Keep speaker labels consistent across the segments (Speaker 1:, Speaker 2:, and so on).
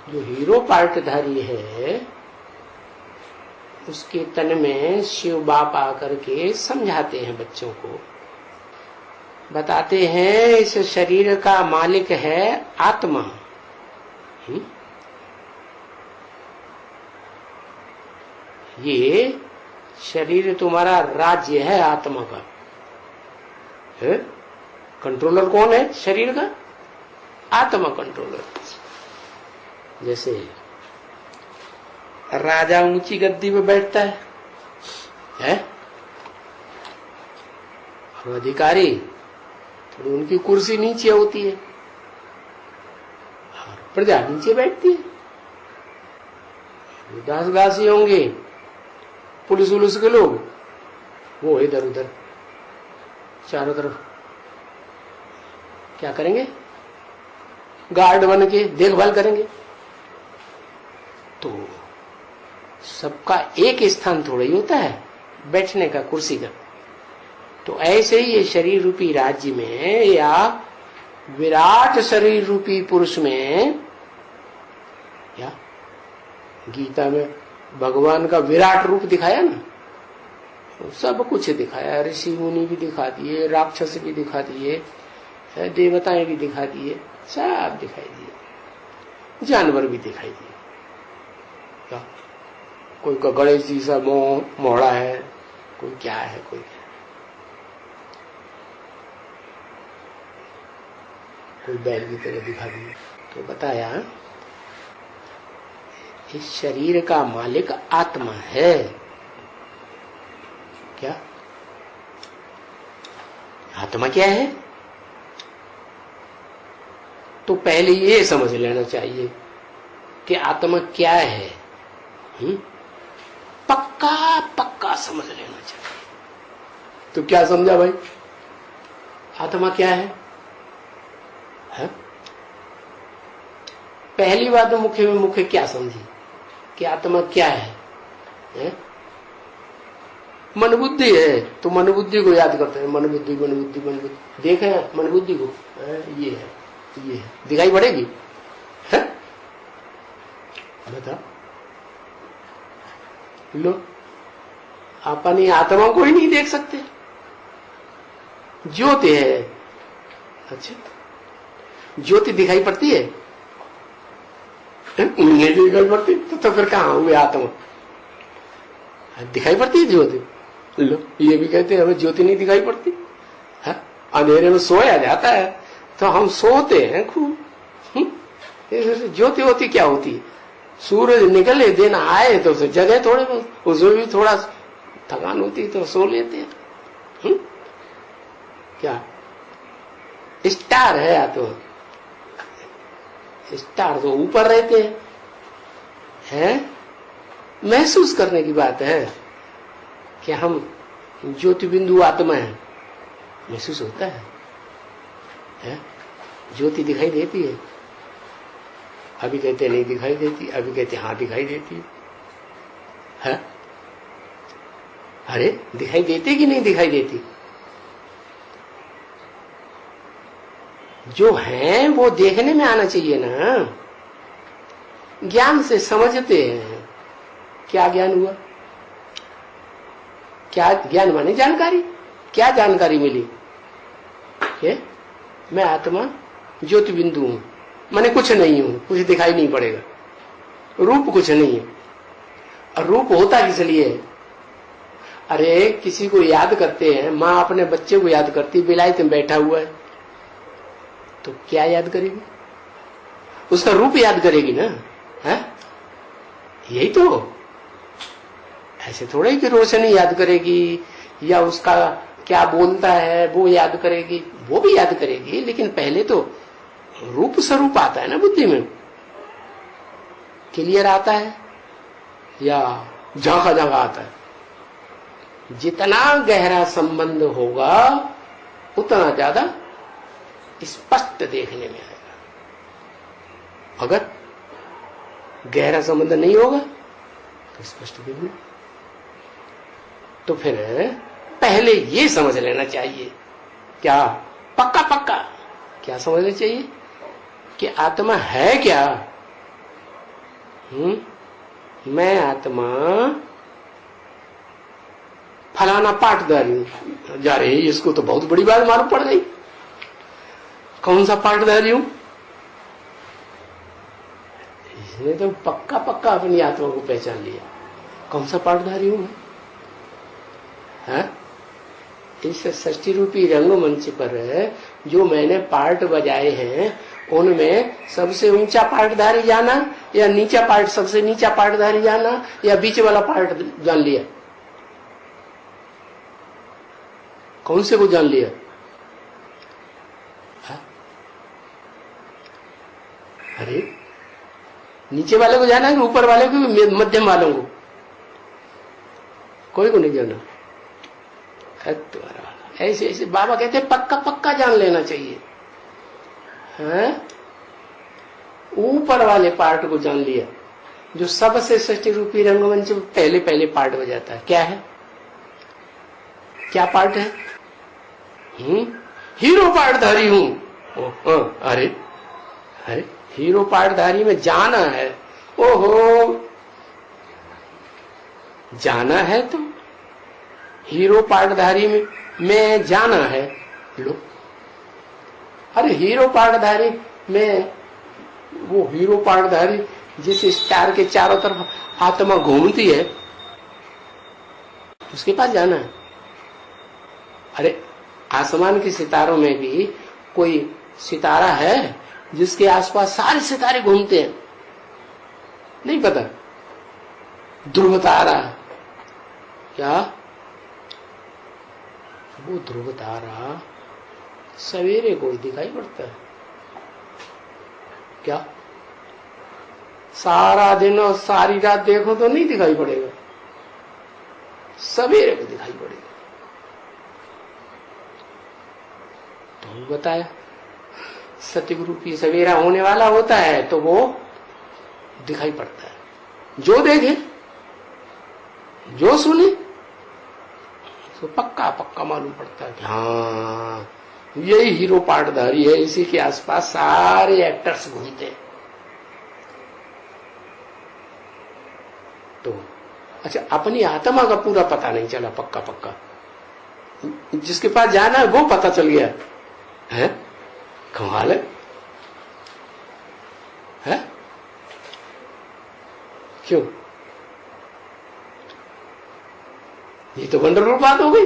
Speaker 1: जो हीरो पार्टधारी है उसके तन में शिव बाप आकर के समझाते हैं, बच्चों को बताते हैं इस शरीर का मालिक है आत्मा। ये शरीर तुम्हारा राज्य है आत्मा का है? कंट्रोलर कौन है शरीर का? आत्मा कंट्रोलर। जैसे राजा ऊंची गद्दी पे बैठता है? और अधिकारी थोड़ी उनकी कुर्सी नीचे होती है और प्रजा नीचे बैठती है। दास दासी होंगे, पुलिस उलिस के लोग, वो इधर उधर चारों तरफ क्या करेंगे? गार्ड बन के देखभाल करेंगे। तो सबका एक स्थान थोड़ा ही होता है बैठने का, कुर्सी का। तो ऐसे ही ये शरीर रूपी राज्य में या विराट शरीर रूपी पुरुष में, या गीता में भगवान का विराट रूप दिखाया ना, सब कुछ दिखाया। ऋषि मुनि भी दिखा दिए, राक्षस भी दिखा दिए, देवताएं भी दिखा दिए, सब दिखाई दिए, जानवर भी दिखाई दिए। कोई का गणेश जी सा मोहड़ा है, कोई क्या है, कोई क्या, कोई बैल की तरह दिखा दिए। तो बताया इस शरीर का मालिक आत्मा है। क्या आत्मा क्या है? तो पहले ये समझ लेना चाहिए कि आत्मा क्या है। पक्का पक्का समझ लेना चाहिए। तो क्या समझा भाई? आत्मा क्या है? पहली बात तो मुख्य में मुख्य क्या समझी कि आत्मा क्या है? मन बुद्धि है। तो मन बुद्धि को याद करते हैं, मन बुद्धि मन बुद्धि मन बुद्धि। देखे मन बुद्धि को, ये है, ये है, दिखाई पड़ेगी है? बता लो, अपनी आत्मा को ही नहीं देख सकते। ज्योति है, अच्छा ज्योति दिखाई पड़ती है? नहीं दिखाई पड़ती तो फिर कहाँ हुए आत्मा? दिखाई पड़ती है ज्योति? लो, ये भी कहते हैं हमें ज्योति नहीं दिखाई पड़ती है? अंधेरे में सोया जाता है तो हम सोते हैं खूब। ज्योति होती क्या होती है? सूरज निकले दिन आए तो उसे जगह थोड़े बहुत, उसमें भी थोड़ा थकान होती है तो सो लेते हैं। क्या स्टार है? या तो स्टार तो ऊपर रहते हैं? महसूस करने की बात है कि हम ज्योति बिंदु आत्मा है, महसूस होता है? ज्योति दिखाई देती है? अभी कहते नहीं दिखाई देती, अभी कहते हाँ दिखाई देती है। अरे दिखाई देती कि नहीं दिखाई देती? जो है वो देखने में आना चाहिए ना। ज्ञान से समझते हैं। क्या ज्ञान हुआ? क्या ज्ञान माने जानकारी। क्या जानकारी मिली? मैं आत्मा ज्योति बिंदु हूं, माने कुछ नहीं हूं, कुछ दिखाई नहीं पड़ेगा, रूप कुछ नहीं है। और रूप होता किस लिए? अरे किसी को याद करते हैं, माँ अपने बच्चे को याद करती, विलायत में बैठा हुआ है तो क्या याद करेगी? उसका रूप याद करेगी ना, है? यही तो। ऐसे थोड़ा ही कि रोशनी याद करेगी या उसका क्या बोलता है वो याद करेगी, वो भी याद करेगी, लेकिन पहले तो रूप स्वरूप आता है ना बुद्धि में। क्लियर आता है या झांका झांका आता है? जितना गहरा संबंध होगा उतना ज्यादा स्पष्ट देखने में आएगा। अगर गहरा संबंध नहीं होगा तो स्पष्ट देखने। तो फिर पहले ये समझ लेना चाहिए, क्या पक्का पक्का क्या समझना चाहिए कि आत्मा है क्या? मैं आत्मा फलाना पाठधारी हूं। जा रहे इसको तो बहुत बड़ी बात मालूम पड़ गई। कौन सा पाठधारी हूं? इसने तो पक्का पक्का अपनी आत्मा को पहचान लिया। कौन सा पाठधारी हूं? इस षष्ठी रूपी रंगमंच पर जो मैंने पार्ट बजाए हैं उनमें सबसे ऊंचा पार्टधारी जाना या नीचा पार्ट सबसे नीचा पार्टधारी जाना या बीच वाला पार्ट जान लिया? कौन से को जान लिया? अरे नीचे वाले को जाना है कि ऊपर वाले को, मध्यम वालों को? कोई को नहीं जाना। ऐसे ऐसे बाबा कहते पक्का पक्का जान लेना चाहिए। ऊपर वाले पार्ट को जान लिया जो सबसे षष्ठी रूपी रंगमंच पहले पहले पार्ट बजाता है। क्या है? क्या पार्ट है? हीरो पार्टधारी हूं। अरे अरे हीरो पार्टधारी में जाना है। ओहो, जाना है तो हीरो पार्टधारी में जाना है। लो, अरे हीरो पार्टधारी में वो हीरो पार्टधारी जिस स्टार के चारों तरफ आत्मा घूमती है उसके पास जाना है। अरे आसमान के सितारों में भी कोई सितारा है जिसके आसपास सारे सितारे घूमते हैं? नहीं पता? ध्रुव तारा। क्या वो ध्रुव तारा सवेरे कोई दिखाई पड़ता है क्या? सारा दिन और सारी रात देखो तो नहीं दिखाई पड़ेगा, सवेरे को दिखाई पड़ेगा। तो बताया सतगुरु की सवेरा होने वाला होता है तो वो दिखाई पड़ता है। जो देखे जो सुने तो पक्का पक्का मालूम पड़ता है कि हाँ यही हीरो पार्टधारी है, इसी के आसपास सारे एक्टर्स घूमते हैं। तो अच्छा, अपनी आत्मा का पूरा पता नहीं चला पक्का पक्का। जिसके पास जाना है वो पता चल गया है। कमाल है? क्यों? ये तो वंडरफुल बात हो गई।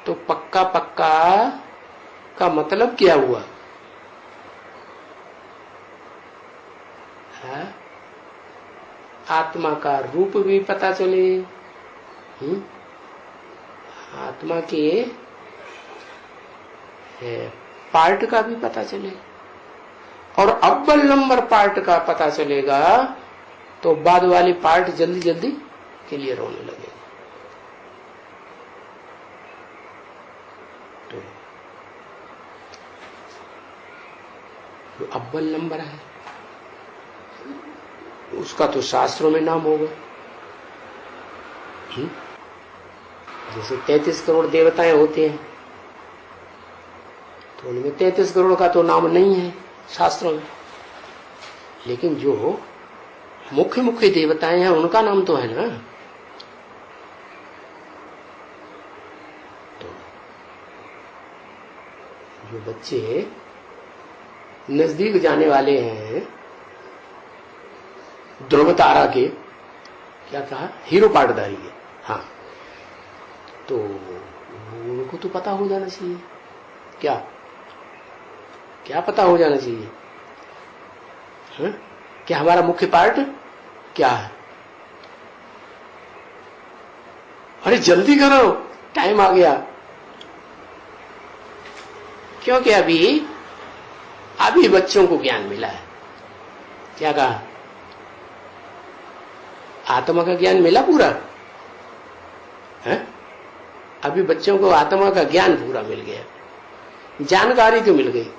Speaker 1: तो पक्का पक्का का मतलब क्या हुआ? है? आत्मा का रूप भी पता चले, आत्मा के पार्ट का भी पता चले, और अव्वल नंबर पार्ट का पता चलेगा तो बाद वाले पार्ट जल्दी जल्दी क्लियर होने लगेगा। तो जो अव्वल नंबर है उसका तो शास्त्रों में नाम होगा। जैसे 33 करोड़ देवताएं होते हैं तो उनमें 33 करोड़ का तो नाम नहीं है शास्त्रों में, लेकिन जो मुख्य मुख्य देवताएं हैं उनका नाम तो है ना। तो जो बच्चे नजदीक जाने वाले हैं ध्रुव तारा के, क्या कहा, हीरो पार्टधारी के, हाँ, तो उनको तो पता हो जाना चाहिए। क्या क्या पता हो जाना चाहिए? हाँ? क्या हमारा मुख्य पार्ट क्या है? अरे जल्दी करो, टाइम आ गया। क्योंकि अभी बच्चों को ज्ञान मिला है। क्या कहा? आत्मा का ज्ञान मिला पूरा है? अभी बच्चों को आत्मा का ज्ञान पूरा मिल गया, जानकारी तो मिल गई।